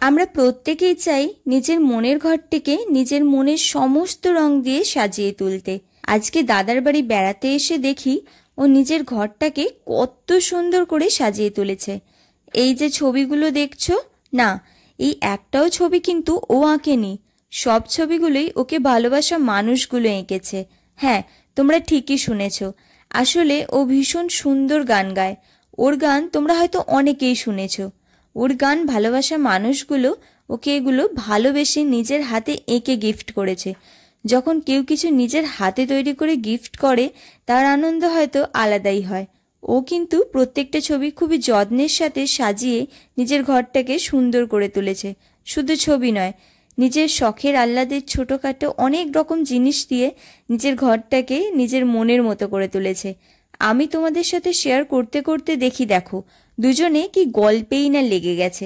আমরা প্রত্যেকেই চাই নিজের মনের ঘরটিকে নিজের মনের সমস্ত রং দিয়ে সাজিয়ে তুলতে। আজকে দাদার বাড়ি বেড়াতে এসে দেখি ও নিজের ঘরটাকে কত সুন্দর করে সাজিয়ে তুলেছে। এই যে ছবিগুলো দেখছো না, এই একটাও ছবি কিন্তু ও আঁকেনি, সব ছবিগুলোই ওকে ভালোবাসা মানুষগুলো এঁকেছে। হ্যাঁ, তোমরা ঠিকই শুনেছ, আসলে ও ভীষণ সুন্দর গান গায়। ওর গান তোমরা হয়তো অনেকেই শুনেছ। ওর গান ভালোবাসা মানুষগুলো ওকে এগুলো ভালোবেসে নিজের হাতে এঁকে গিফট করেছে। যখন কেউ কিছু নিজের হাতে তৈরি করে গিফট করে তার আনন্দ হয়তো আলাদাই হয়। ও কিন্তু প্রত্যেকটা ছবি খুবই যত্নের সাথে সাজিয়ে নিজের ঘরটাকে সুন্দর করে তুলেছে। শুধু ছবি নয়, নিজের শখের আহ্লাদের ছোটোখাটো অনেক রকম জিনিস দিয়ে নিজের ঘরটাকে নিজের মনের মতো করে তুলেছে। আমি তোমাদের সাথে শেয়ার করতে করতে দেখি, দেখো দুজনে কি গল্পেই না লেগে গেছে।